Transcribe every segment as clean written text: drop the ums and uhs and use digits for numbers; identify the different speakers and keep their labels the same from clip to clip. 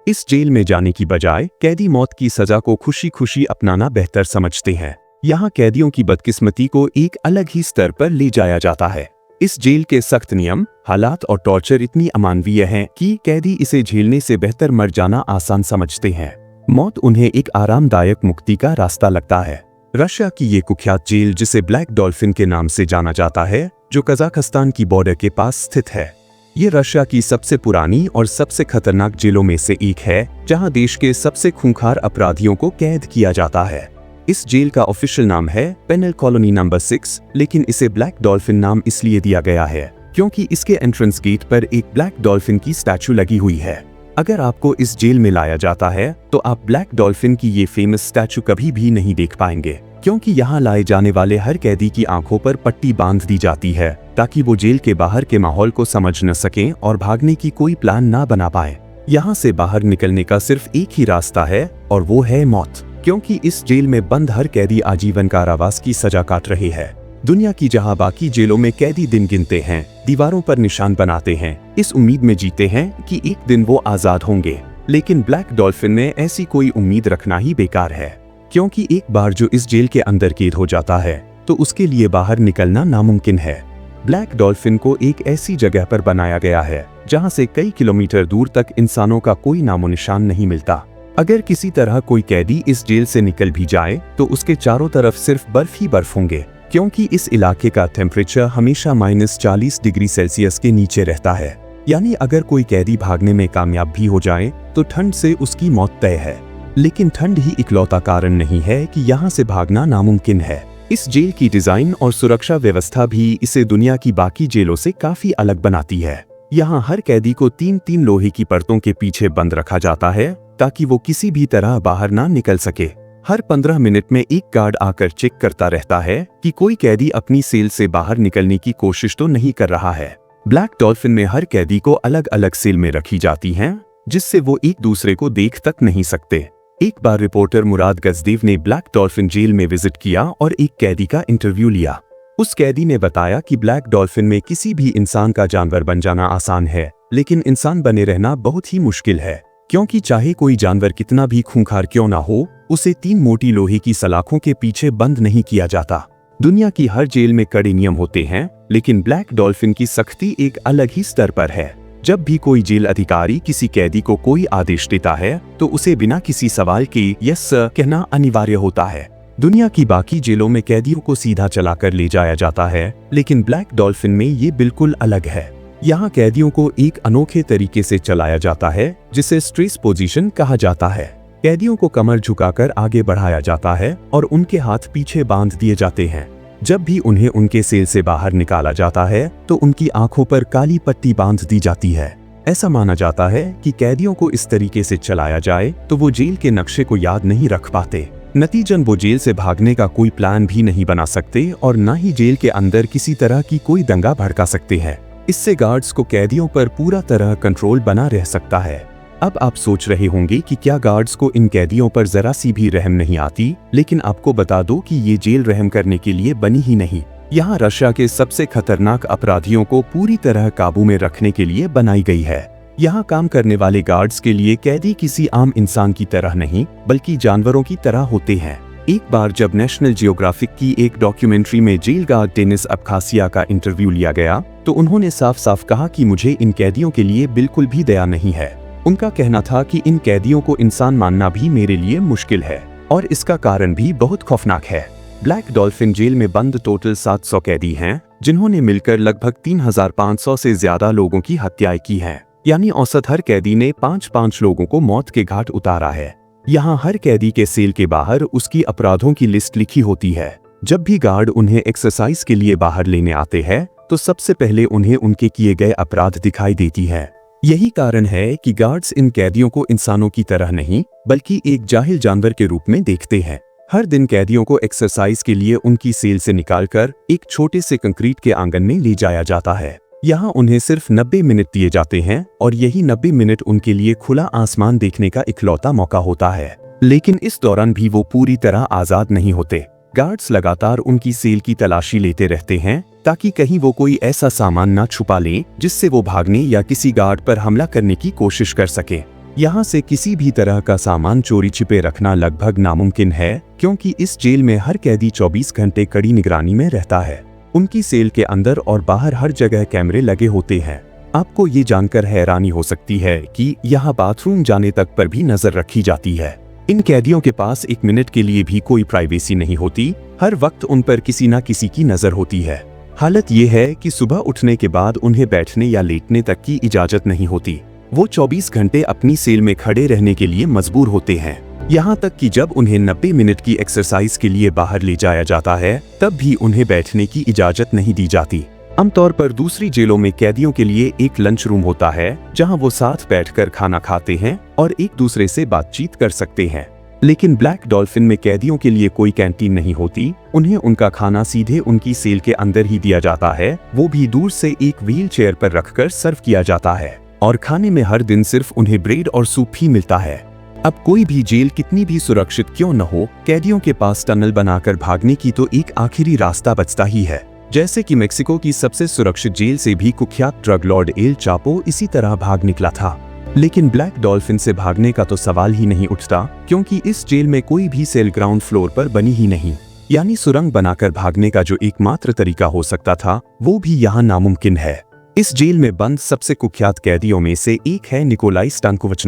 Speaker 1: इस जेल में जाने की बजाय कैदी मौत की सजा को खुशी खुशी अपनाना बेहतर समझते हैं। यहाँ कैदियों की बदकिस्मती को एक अलग ही स्तर पर ले जाया जाता है। इस जेल के सख्त नियम, हालात और टॉर्चर इतनी अमानवीय हैं कि कैदी इसे झेलने से बेहतर मर जाना आसान समझते हैं। मौत उन्हें एक आरामदायक मुक्ति का रास्ता लगता है। रशिया की ये कुख्यात जेल, जिसे ब्लैक डॉल्फिन के नाम से जाना जाता है, जो कजाकिस्तान की बॉर्डर के पास स्थित है। ये रशिया की सबसे पुरानी और सबसे खतरनाक जेलों में से एक है, जहां देश के सबसे खूंखार अपराधियों को कैद किया जाता है। इस जेल का ऑफिशियल नाम है पेनल कॉलोनी नंबर 6, लेकिन इसे ब्लैक डॉल्फिन नाम इसलिए दिया गया है क्योंकि इसके एंट्रेंस गेट पर एक ब्लैक डॉल्फिन की स्टैचू लगी हुई है। अगर आपको इस जेल में लाया जाता है तो आप ब्लैक डॉल्फिन की ये फेमस स्टैचू कभी भी नहीं देख पाएंगे, क्योंकि यहाँ लाए जाने वाले हर कैदी की आंखों पर पट्टी बांध दी जाती है ताकि वो जेल के बाहर के माहौल को समझ न सकें और भागने की कोई प्लान ना बना पाए। यहाँ से बाहर निकलने का सिर्फ एक ही रास्ता है और वो है मौत, क्योंकि इस जेल में बंद हर कैदी आजीवन कारावास की सजा काट रहे हैं। दुनिया की जहां बाकी जेलों में कैदी दिन गिनते हैं, दीवारों पर निशान बनाते हैं, इस उम्मीद में जीते हैं कि एक दिन वो आजाद होंगे, लेकिन ब्लैक डॉल्फिन में ऐसी कोई उम्मीद रखना ही बेकार है, क्योंकि एक बार जो इस जेल के अंदर कैद हो जाता है तो उसके लिए बाहर निकलना नामुमकिन है। ब्लैक डॉल्फिन को एक ऐसी जगह पर बनाया गया है जहां से कई किलोमीटर दूर तक इंसानों का कोई नामो निशान नहीं मिलता। अगर किसी तरह कोई कैदी इस जेल से निकल भी जाए तो उसके चारों तरफ सिर्फ बर्फ ही बर्फ होंगे, क्योंकि इस इलाके का टेम्परेचर हमेशा -40 डिग्री सेल्सियस के नीचे रहता है। यानी अगर कोई कैदी भागने में कामयाब भी हो जाए तो ठंड से उसकी मौत तय है। लेकिन ठंड ही इकलौता कारण नहीं है कि यहाँ से भागना नामुमकिन है। इस जेल की डिजाइन और सुरक्षा व्यवस्था भी इसे दुनिया की बाकी जेलों से काफी अलग बनाती है। यहाँ हर कैदी को 3-3 लोहे की परतों के पीछे बंद रखा जाता है ताकि वो किसी भी तरह बाहर ना निकल सके। हर 15 मिनट में एक गार्ड आकर चेक करता रहता है कि कोई कैदी अपनी सेल से बाहर निकलने की कोशिश तो नहीं कर रहा है। ब्लैक डॉल्फिन में हर कैदी को अलग अलग सेल में रखी जाती हैं, जिससे वो एक दूसरे को देख तक नहीं सकते। एक बार रिपोर्टर मुराद गजदेव ने ब्लैक डॉल्फिन जेल में विजिट किया और एक कैदी का इंटरव्यू लिया। उस कैदी ने बताया कि ब्लैक डॉल्फिन में किसी भी इंसान का जानवर बन जाना आसान है, लेकिन इंसान बने रहना बहुत ही मुश्किल है, क्योंकि चाहे कोई जानवर कितना भी खूंखार क्यों ना हो, उसे 3 मोटी लोहे की सलाखों के पीछे बंद नहीं किया जाता। दुनिया की हर जेल में कड़े नियम होते हैं, लेकिन ब्लैक डॉल्फिन की सख्ती एक अलग ही स्तर पर है। जब भी कोई जेल अधिकारी किसी कैदी को कोई आदेश देता है तो उसे बिना किसी सवाल के यस सर कहना अनिवार्य होता है। दुनिया की बाकी जेलों में कैदियों को सीधा चलाकर ले जाया जाता है, लेकिन ब्लैक डॉल्फिन में ये बिल्कुल अलग है। यहाँ कैदियों को एक अनोखे तरीके से चलाया जाता है, जिसे स्ट्रेस पोजीशन कहा जाता है। कैदियों को कमर झुकाकर आगे बढ़ाया जाता है और उनके हाथ पीछे बांध दिए जाते हैं। जब भी उन्हें उनके सेल से बाहर निकाला जाता है तो उनकी आंखों पर काली पट्टी बांध दी जाती है। ऐसा माना जाता है कि कैदियों को इस तरीके से चलाया जाए तो वो जेल के नक्शे को याद नहीं रख पाते। नतीजन वो जेल से भागने का कोई प्लान भी नहीं बना सकते और न ही जेल के अंदर किसी तरह की कोई दंगा भड़का सकते हैं। इससे गार्ड्स को कैदियों पर पूरा तरह कंट्रोल बना रह सकता है। अब आप सोच रहे होंगे कि क्या गार्ड्स को इन कैदियों पर जरा सी भी रहम नहीं आती, लेकिन आपको बता दो कि ये जेल रहम करने के लिए बनी ही नहीं। यहाँ रशिया के सबसे खतरनाक अपराधियों को पूरी तरह काबू में रखने के लिए बनाई गई है। यहाँ काम करने वाले गार्ड्स के लिए कैदी किसी आम इंसान की तरह नहीं, बल्कि जानवरों की तरह होते हैं। एक बार जब नेशनल जियोग्राफिक की एक डॉक्यूमेंट्री में जेल गार्ड डेनिस अबखासिया का इंटरव्यू लिया गया तो उन्होंने साफ साफ कहा कि मुझे इन कैदियों के लिए बिल्कुल भी दया नहीं है। उनका कहना था कि इन कैदियों को इंसान मानना भी मेरे लिए मुश्किल है, और इसका कारण भी बहुत खौफनाक है। ब्लैक डॉल्फिन जेल में बंद टोटल 700 कैदी हैं, जिन्होंने मिलकर लगभग 3500 से ज्यादा लोगों की हत्याएं की हैं। यानी औसत हर कैदी ने 5-5 लोगों को मौत के घाट उतारा है। यहाँ हर कैदी के सेल के बाहर उसकी अपराधों की लिस्ट लिखी होती है। जब भी गार्ड उन्हें एक्सरसाइज के लिए बाहर लेने आते हैं तो सबसे पहले उन्हें उनके किए गए अपराध दिखाई देती है। यही कारण है कि गार्ड्स इन कैदियों को इंसानों की तरह नहीं, बल्कि एक जाहिल जानवर के रूप में देखते हैं। हर दिन कैदियों को एक्सरसाइज के लिए उनकी सेल से निकालकर एक छोटे से कंक्रीट के आंगन में ले जाया जाता है। यहाँ उन्हें सिर्फ 90 मिनट दिए जाते हैं और यही 90 मिनट उनके लिए खुला आसमान देखने का इकलौता मौका होता है। लेकिन इस दौरान भी वो पूरी तरह आजाद नहीं होते। गार्ड्स लगातार उनकी सेल की तलाशी लेते रहते हैं ताकि कहीं वो कोई ऐसा सामान ना छुपा लें जिससे वो भागने या किसी गार्ड पर हमला करने की कोशिश कर सके। यहाँ से किसी भी तरह का सामान चोरी छिपे रखना लगभग नामुमकिन है, क्योंकि इस जेल में हर कैदी 24 घंटे कड़ी निगरानी में रहता है। उनकी सेल के अंदर और बाहर हर जगह कैमरे लगे होते हैं। आपको ये जानकर हैरानी हो सकती है कि यहाँ बाथरूम जाने तक पर भी नजर रखी जाती है। इन कैदियों के पास 1 मिनट के लिए भी कोई प्राइवेसी नहीं होती। हर वक्त उन पर किसी न किसी की नजर होती है। हालत ये है कि सुबह उठने के बाद उन्हें बैठने या लेटने तक की इजाजत नहीं होती। वो 24 घंटे अपनी सेल में खड़े रहने के लिए मजबूर होते हैं। यहाँ तक कि जब उन्हें 90 मिनट की एक्सरसाइज के लिए बाहर ले जाया जाता है, तब भी उन्हें बैठने की इजाजत नहीं दी जाती। आमतौर पर दूसरी जेलों में कैदियों के लिए एक लंच रूम होता है, जहां वो साथ बैठकर खाना खाते हैं और एक दूसरे से बातचीत कर सकते हैं। लेकिन ब्लैक डॉल्फिन में कैदियों के लिए कोई कैंटीन नहीं होती। उन्हें उनका खाना सीधे उनकी सेल के अंदर ही दिया जाता है, वो भी दूर से एक व्हील चेयर पर रखकर सर्व किया जाता है। और खाने में हर दिन सिर्फ उन्हें ब्रेड और सूप ही मिलता है। अब कोई भी जेल कितनी भी सुरक्षित क्यों न हो, कैदियों के पास टनल बनाकर भागने की तो एक आखिरी रास्ता बचता ही है। जैसे कि मेक्सिको की सबसे सुरक्षित जेल से भी कुख्यात ड्रग लॉर्ड एल चापो इसी तरह भाग निकला था। लेकिन ब्लैक डॉल्फिन से भागने का तो सवाल ही नहीं उठता, क्योंकि इस जेल में कोई भी सेल ग्राउंड फ्लोर पर बनी ही नहीं। यानी सुरंग बनाकर भागने का जो एकमात्र तरीका हो सकता था, वो भी यहाँ नामुमकिन है। इस जेल में बंद सबसे कुख्यात कैदियों में से एक है निकोलाई स्टांकोविच।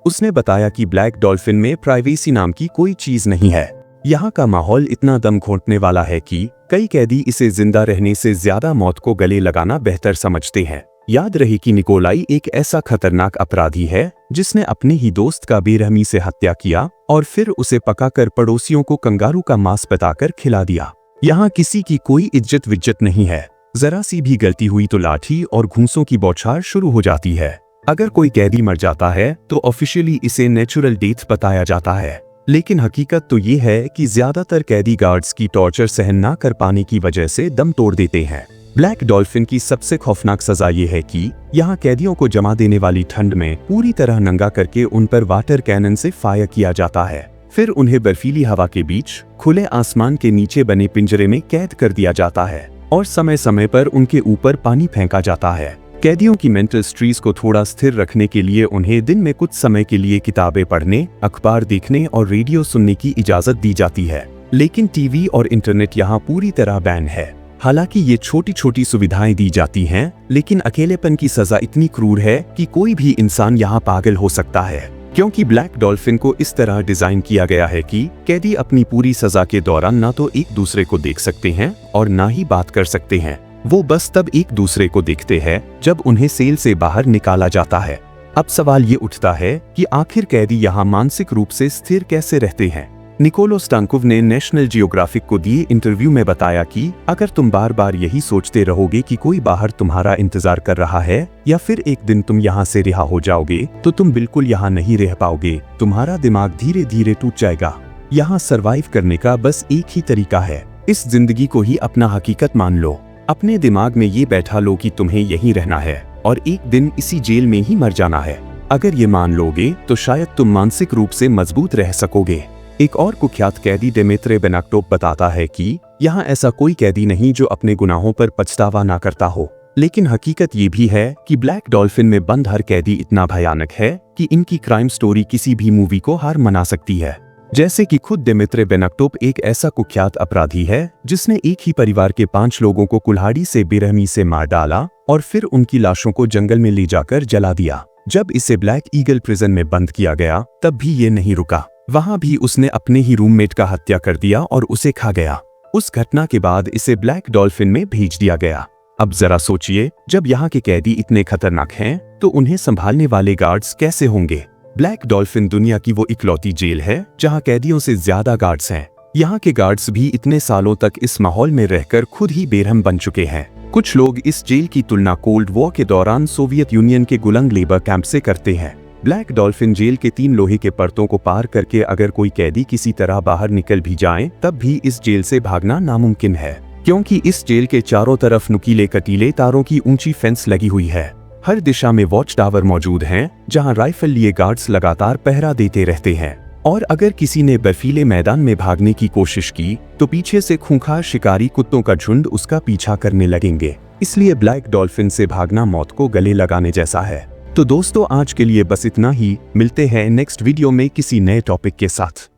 Speaker 1: उसने बताया कि ब्लैक डॉल्फिन में प्राइवेसी नाम की कोई चीज नहीं है। यहाँ का माहौल इतना दम घोंटने वाला है कि कई कैदी इसे जिंदा रहने से ज्यादा मौत को गले लगाना बेहतर समझते हैं। याद रहे कि निकोलाई एक ऐसा खतरनाक अपराधी है जिसने अपने ही दोस्त का बेरहमी से हत्या किया और फिर उसे पकाकर पड़ोसियों को कंगारू का मांस बताकर खिला दिया। यहाँ किसी की कोई इज्जत विज्जत नहीं है। जरा सी भी गलती हुई तो लाठी और घूंसों की बौछार शुरू हो जाती है। अगर कोई कैदी मर जाता है तो ऑफिशियली इसे नेचुरल डेथ बताया जाता है, लेकिन हकीकत तो ये है कि ज्यादातर कैदी गार्ड्स की टॉर्चर सहन ना कर पाने की वजह से दम तोड़ देते हैं। ब्लैक डॉल्फिन की सबसे खौफनाक सजा ये है कि यहाँ कैदियों को जमा देने वाली ठंड में पूरी तरह नंगा करके उन पर वाटर कैनन से फायर किया जाता है। फिर उन्हें बर्फीली हवा के बीच खुले आसमान के नीचे बने पिंजरे में कैद कर दिया जाता है और समय समय पर उनके ऊपर पानी फेंका जाता है। कैदियों की मेंटल स्ट्रेस को थोड़ा स्थिर रखने के लिए उन्हें दिन में कुछ समय के लिए किताबें पढ़ने, अखबार देखने और रेडियो सुनने की इजाजत दी जाती है। लेकिन टीवी और इंटरनेट यहाँ पूरी तरह बैन है। हालांकि ये छोटी छोटी सुविधाएं दी जाती हैं, लेकिन अकेलेपन की सजा इतनी क्रूर है कि कोई भी इंसान यहाँ पागल हो सकता है, क्योंकि ब्लैक डॉल्फिन को इस तरह डिजाइन किया गया है कि कैदी अपनी पूरी सजा के दौरान ना तो एक दूसरे को देख सकते हैं और ना ही बात कर सकते हैं। वो बस तब एक दूसरे को देखते हैं जब उन्हें सेल से बाहर निकाला जाता है। अब सवाल ये उठता है कि आखिर कैदी यहाँ मानसिक रूप से स्थिर कैसे रहते हैं। निकोलो स्टांकोव ने नेशनल जियोग्राफिक को दिए इंटरव्यू में बताया कि अगर तुम बार बार यही सोचते रहोगे कि कोई बाहर तुम्हारा इंतजार कर रहा है या फिर एक दिन तुम यहाँ से रिहा हो जाओगे, तो तुम बिल्कुल यहाँ नहीं रह पाओगे। तुम्हारा दिमाग धीरे धीरे टूट जाएगा। यहाँ सरवाइव करने का बस एक ही तरीका है, इस जिंदगी को ही अपना हकीकत मान लो। अपने दिमाग में ये बैठा लो कि तुम्हें यहीं रहना है और एक दिन इसी जेल में ही मर जाना है। अगर ये मान लोगे तो शायद तुम मानसिक रूप से मजबूत रह सकोगे। एक और कुख्यात कैदी डेमेत्रे बेनाक्टोप बताता है कि यहाँ ऐसा कोई कैदी नहीं जो अपने गुनाहों पर पछतावा ना करता हो। लेकिन हकीकत ये भी है कि ब्लैक डॉल्फिन में बंद हर कैदी इतना भयानक है कि इनकी क्राइम स्टोरी किसी भी मूवी को हार मना सकती है। जैसे कि खुद डेमेत्रे बेनाक्टोप एक ऐसा कुख्यात अपराधी है जिसने एक ही परिवार के 5 लोगों को कुल्हाड़ी से बेरहमी से मार डाला और फिर उनकी लाशों को जंगल में ले जाकर जला दिया। जब इसे ब्लैक ईगल प्रिजन में बंद किया गया तब भी ये नहीं रुका। वहां भी उसने अपने ही रूममेट का हत्या कर दिया और उसे खा गया। उस घटना के बाद इसे ब्लैक डॉल्फिन में भेज दिया गया। अब जरा सोचिए, जब यहाँ के कैदी इतने खतरनाक हैं तो उन्हें संभालने वाले गार्ड्स कैसे होंगे। ब्लैक डॉल्फिन दुनिया की वो इकलौती जेल है जहाँ कैदियों से ज्यादा गार्ड्स हैं। यहाँ के गार्ड्स भी इतने सालों तक इस माहौल में रहकर खुद ही बेरहम बन चुके हैं। कुछ लोग इस जेल की तुलना कोल्ड वॉर के दौरान सोवियत यूनियन के गुलंग लेबर कैंप से करते हैं। ब्लैक डॉल्फिन जेल के 3 लोहे के परतों को पार करके अगर कोई कैदी किसी तरह बाहर निकल भी जाए तब भी इस जेल से भागना नामुमकिन है, क्योंकि इस जेल के चारों तरफ नुकीले कटीले तारों की ऊंची फेंस लगी हुई है। हर दिशा में वॉच टावर मौजूद हैं, जहां राइफल लिए गार्ड्स लगातार पहरा देते रहते हैं। और अगर किसी ने बर्फीले मैदान में भागने की कोशिश की तो पीछे से खूंखार शिकारी कुत्तों का झुंड उसका पीछा करने लगेंगे। इसलिए ब्लैक डॉल्फिन से भागना मौत को गले लगाने जैसा है। तो दोस्तों आज के लिए बस इतना ही, मिलते हैं नेक्स्ट वीडियो में किसी नए टॉपिक के साथ।